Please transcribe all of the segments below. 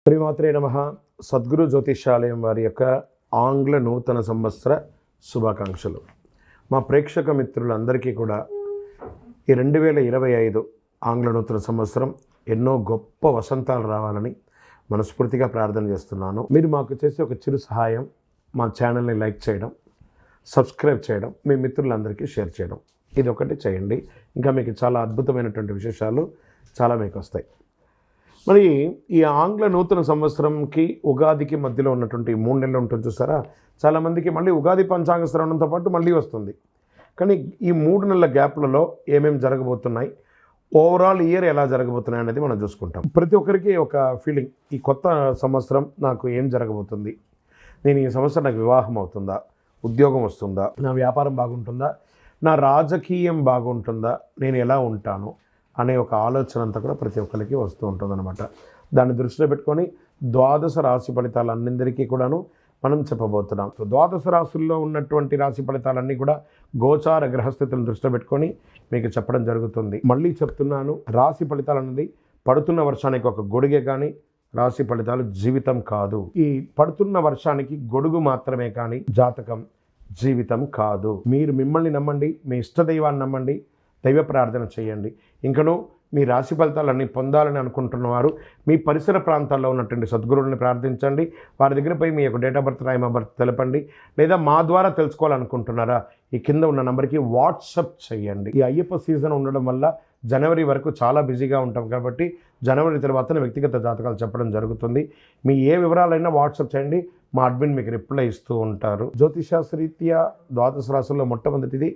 శ్రీమాత్రే నమః. సద్గురు జ్యోతిషాలయం వారి యొక్క ఆంగ్ల నూతన సంవత్సర శుభాకాంక్షలు. మా ప్రేక్షక మిత్రులందరికీ కూడా ఈ 2025 ఆంగ్ల నూతన సంవత్సరం ఎన్నో గొప్ప వసంతాలు రావాలని మనస్ఫూర్తిగా ప్రార్థన చేస్తున్నాను. మీరు మాకు చేసే ఒక చిరు సహాయం, మా ఛానల్ని లైక్ చేయడం, సబ్స్క్రైబ్ చేయడం, మీ మిత్రులందరికీ షేర్ చేయడం, ఇది ఒకటి చేయండి. ఇంకా మీకు చాలా అద్భుతమైనటువంటి విశేషాలు చాలా మీకు వస్తాయి. మరి ఈ ఆంగ్ల నూతన సంవత్సరంకి ఉగాదికి మధ్యలో ఉన్నటువంటి 3 నెలలు ఉంటుంది చూసారా. చాలామందికి మళ్ళీ ఉగాది పంచాంగ శ్రవణంతో పాటు మళ్ళీ వస్తుంది. కానీ ఈ 3 నెలల గ్యాప్లలో ఏమేమి జరగబోతున్నాయి, ఓవరాల్ ఇయర్ ఎలా జరగబోతున్నాయి అనేది మనం చూసుకుంటాం. ప్రతి ఒక్కరికి ఒక ఫీలింగ్, ఈ కొత్త సంవత్సరం నాకు ఏం జరగబోతుంది, నేను ఈ సంవత్సరం నాకు వివాహం అవుతుందా, ఉద్యోగం వస్తుందా, నా వ్యాపారం బాగుంటుందా, నా రాజకీయం బాగుంటుందా, నేను ఎలా ఉంటాను అనే ఒక ఆలోచన అంతా కూడా ప్రతి ఒక్కరికి వస్తూ ఉంటుందన్నమాట. దాన్ని దృష్టిలో పెట్టుకొని ద్వాదశ రాశి ఫలితాలన్నిందరికీ కూడాను మనం చెప్పబోతున్నాం. ద్వాదశ రాశుల్లో ఉన్నటువంటి రాశి ఫలితాలన్నీ కూడా గోచార గ్రహస్థితులను దృష్టిలో పెట్టుకొని మీకు చెప్పడం జరుగుతుంది. మళ్ళీ చెప్తున్నాను, రాశి ఫలితాలు అనేది పడుతున్న వర్షానికి ఒక గొడుగే కానీ రాశి ఫలితాలు జీవితం కాదు. ఈ పడుతున్న వర్షానికి గొడుగు మాత్రమే కానీ జాతకం జీవితం కాదు. మీరు మిమ్మల్ని నమ్మండి, మీ ఇష్టదైవాన్ని నమ్మండి, దైవ ప్రార్థన చేయండి. ఇంకనూ మీ రాశి ఫలితాలన్నీ పొందాలని అనుకుంటున్నవారు మీ పరిసర ప్రాంతాల్లో ఉన్నటువంటి సద్గురువుని ప్రార్థించండి. వారి దగ్గర పోయి మీ యొక్క date of birth, time of birth తెలపండి. లేదా మా ద్వారా తెలుసుకోవాలనుకుంటున్నారా, ఈ కింద ఉన్న నెంబర్కి వాట్సప్ చేయండి. ఈ అయ్యప్ప సీజన్ ఉండడం వల్ల జనవరి వరకు చాలా బిజీగా ఉంటాం కాబట్టి జనవరి తర్వాతనే వ్యక్తిగత జాతకాలు చెప్పడం జరుగుతుంది. మీ ఏ వివరాలైనా వాట్సప్ చేయండి, మా అడ్మిన్ మీకు రిప్లై ఇస్తూ ఉంటారు. జ్యోతిషాస్త్రరీత్యా ద్వాదశ రాశుల్లో మొట్టమొదటిది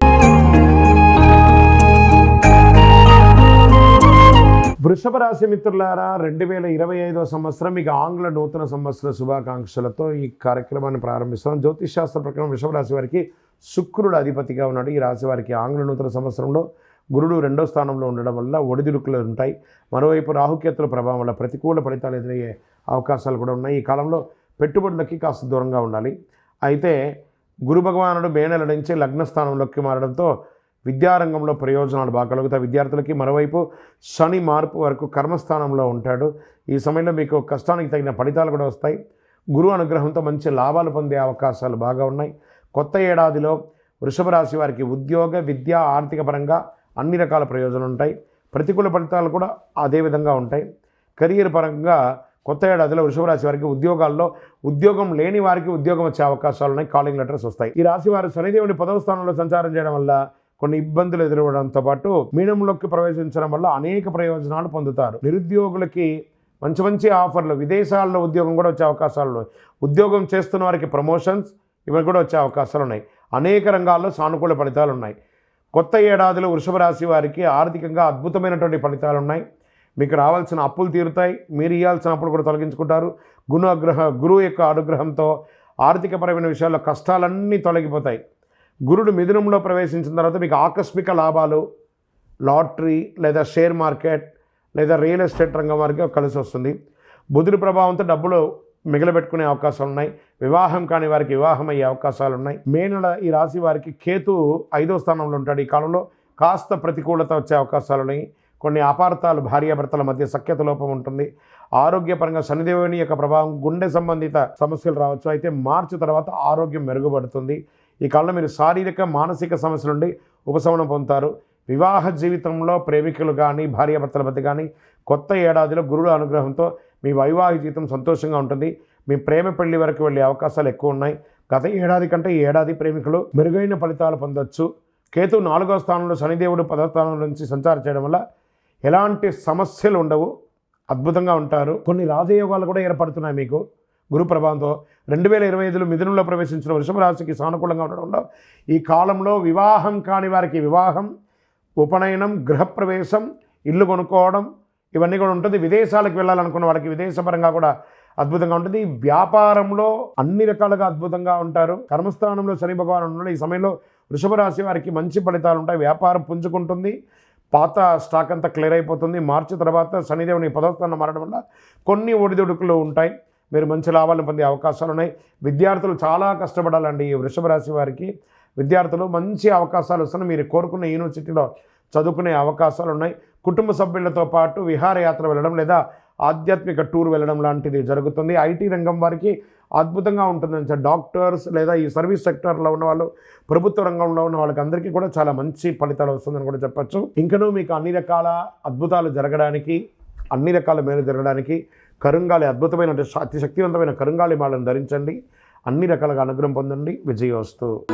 వృషభ రాశి. మిత్రులారా, 2025 సంవత్సరం మీకు ఆంగ్ల నూతన సంవత్సర శుభాకాంక్షలతో ఈ కార్యక్రమాన్ని ప్రారంభిస్తున్నాం. జ్యోతిష్ శాస్త్ర ప్రకారం వృషభ రాశి వారికి శుక్రుడు అధిపతిగా ఉన్నాడు. ఈ రాశి వారికి ఆంగ్ల నూతన సంవత్సరంలో గురుడు 2వ స్థానంలో ఉండడం వల్ల ఒడిదుడుకులు ఉంటాయి. మరోవైపు రాహుకేతుల ప్రభావం వల్ల ప్రతికూల ఫలితాలు ఎదురయ్యే అవకాశాలు కూడా ఉన్నాయి. ఈ కాలంలో పెట్టుబడులకి కాస్త దూరంగా ఉండాలి. అయితే గురు భగవానుడు మే నెల నుంచి లగ్నస్థానంలోకి మారడంతో విద్యారంగంలో ప్రయోజనాలు బాగా కలుగుతాయి విద్యార్థులకి. మరోవైపు శని మార్పు వరకు కర్మస్థానంలో ఉంటాడు. ఈ సమయంలో మీకు కష్టానికి తగిన ఫలితాలు కూడా వస్తాయి. గురు అనుగ్రహంతో మంచి లాభాలు పొందే అవకాశాలు బాగా ఉన్నాయి. కొత్త ఏడాదిలో వృషభ రాశి వారికి ఉద్యోగ, విద్య, ఆర్థిక పరంగా అన్ని రకాల ప్రయోజనాలు ఉంటాయి. ప్రతికూల ఫలితాలు కూడా అదే విధంగా ఉంటాయి. కెరీర్ పరంగా కొత్త ఏడాదిలో వృషభ రాశి వారికి ఉద్యోగాల్లో ఉద్యోగం లేని వారికి ఉద్యోగం వచ్చే అవకాశాలు ఉన్నాయి. కాలింగ్ లెటర్స్ వస్తాయి. ఈ రాశి వారు శనిదేవుని 10వ స్థానంలో సంచారం చేయడం వల్ల కొన్ని ఇబ్బందులు ఎదురవడంతో పాటు మీనంలోకి ప్రవేశించడం వల్ల అనేక ప్రయోజనాలు పొందుతారు. నిరుద్యోగులకి మంచి మంచి ఆఫర్లు, విదేశాల్లో ఉద్యోగం కూడా వచ్చే అవకాశాలు ఉన్నాయి. ఉద్యోగం చేస్తున్న వారికి ప్రమోషన్స్ ఇవి కూడా వచ్చే అవకాశాలు ఉన్నాయి. అనేక రంగాల్లో సానుకూల ఫలితాలు ఉన్నాయి. కొత్త ఏడాదిలో వృషభ రాశి వారికి ఆర్థికంగా అద్భుతమైనటువంటి ఫలితాలు ఉన్నాయి. మీకు రావాల్సిన అప్పులు తీరుతాయి. మీరు ఇవ్వాల్సిన అప్పులు కూడా తొలగించుకుంటారు. గురువు యొక్క అనుగ్రహంతో ఆర్థికపరమైన విషయాల్లో కష్టాలన్నీ తొలగిపోతాయి. గురుడు మిథునంలో ప్రవేశించిన తర్వాత మీకు ఆకస్మిక లాభాలు, లాటరీ లేదా షేర్ మార్కెట్ లేదా రియల్ ఎస్టేట్ రంగం వారికి కలిసి వస్తుంది. బుధుడి ప్రభావంతో డబ్బులు మిగలబెట్టుకునే అవకాశాలు ఉన్నాయి. వివాహం కాని వారికి వివాహం అయ్యే అవకాశాలు ఉన్నాయి. మే నెల ఈ రాశి వారికి కేతు 5వ స్థానంలో ఉంటాడు. ఈ కాలంలో కాస్త ప్రతికూలత వచ్చే అవకాశాలు ఉన్నాయి. కొన్ని అపార్థాలు, భార్యాభర్తల మధ్య సఖ్యత లోపం ఉంటుంది. ఆరోగ్యపరంగా శనిదేవుని యొక్క ప్రభావం, గుండె సంబంధిత సమస్యలు రావచ్చు. అయితే మార్చి తర్వాత ఆరోగ్యం మెరుగుపడుతుంది. ఈ కాలంలో మీరు శారీరక, మానసిక సమస్యల నుండి ఉపశమనం పొందుతారు. వివాహ జీవితంలో ప్రేమికులు కానీ భార్యాభర్తల మధ్య కానీ కొత్త ఏడాదిలో గురుడు అనుగ్రహంతో మీ వైవాహిక జీవితం సంతోషంగా ఉంటుంది. మీ ప్రేమ పెళ్లి వరకు వెళ్ళే అవకాశాలు ఎక్కువ ఉన్నాయి. గత ఏడాది కంటే ఈ ఏడాది ప్రేమికులు మెరుగైన ఫలితాలు పొందొచ్చు. కేతు 4వ స్థానంలో, శనిదేవుడు 10వ స్థానం నుంచి సంచారం చేయడం వల్ల ఎలాంటి సమస్యలు ఉండవు, అద్భుతంగా ఉంటారు. కొన్ని రాజయోగాలు కూడా ఏర్పడుతున్నాయి మీకు గురు ప్రభావంతో. 2025లో మిథునంలో ప్రవేశించిన వృషభ రాశికి సానుకూలంగా ఉండడం వల్ల ఈ కాలంలో వివాహం కాని వారికి వివాహం, ఉపనయనం, గృహప్రవేశం, ఇల్లు కొనుక్కోవడం ఇవన్నీ కూడా ఉంటుంది. విదేశాలకు వెళ్ళాలనుకున్న వాళ్ళకి విదేశపరంగా కూడా అద్భుతంగా ఉంటుంది. వ్యాపారంలో అన్ని రకాలుగా అద్భుతంగా ఉంటారు. కర్మస్థానంలో శని భగవాన్ ఉన్నాడు. ఈ సమయంలో వృషభ రాశి వారికి మంచి ఫలితాలు ఉంటాయి. వ్యాపారం పుంజుకుంటుంది. పాత స్టాక్ అంతా క్లియర్ అయిపోతుంది. మార్చి తర్వాత శనిదేవుని 10వ స్థానం మారడం వల్ల కొన్ని ఒడిదుడుకులు ఉంటాయి. మీరు మంచి లాభాలను పొందే అవకాశాలు ఉన్నాయి. విద్యార్థులు చాలా కష్టపడాలండి. ఈ వృషభ రాశి వారికి విద్యార్థులు మంచి అవకాశాలు వస్తున్నాయి. మీరు కోరుకున్న యూనివర్సిటీలో చదువుకునే అవకాశాలు ఉన్నాయి. కుటుంబ సభ్యులతో పాటు విహారయాత్ర వెళ్ళడం లేదా ఆధ్యాత్మిక టూర్ వెళ్ళడం లాంటిది జరుగుతుంది. ఐటీ రంగం వారికి అద్భుతంగా ఉంటుందని సార్. డాక్టర్స్ లేదా ఈ సర్వీస్ సెక్టర్లో ఉన్న వాళ్ళు, ప్రభుత్వ రంగంలో ఉన్న వాళ్ళకి అందరికీ కూడా చాలా మంచి ఫలితాలు వస్తుందని కూడా చెప్పచ్చు. ఇంకనూ మీకు అన్ని రకాల అద్భుతాలు జరగడానికి, అన్ని రకాల మేలు జరగడానికి కరుంగాలి అద్భుతమైన అతి శక్తివంతమైన కరుంగాలి మాలను ధరించండి. అన్ని రకాలుగా అనుగ్రహం పొందండి. విజయోస్తు.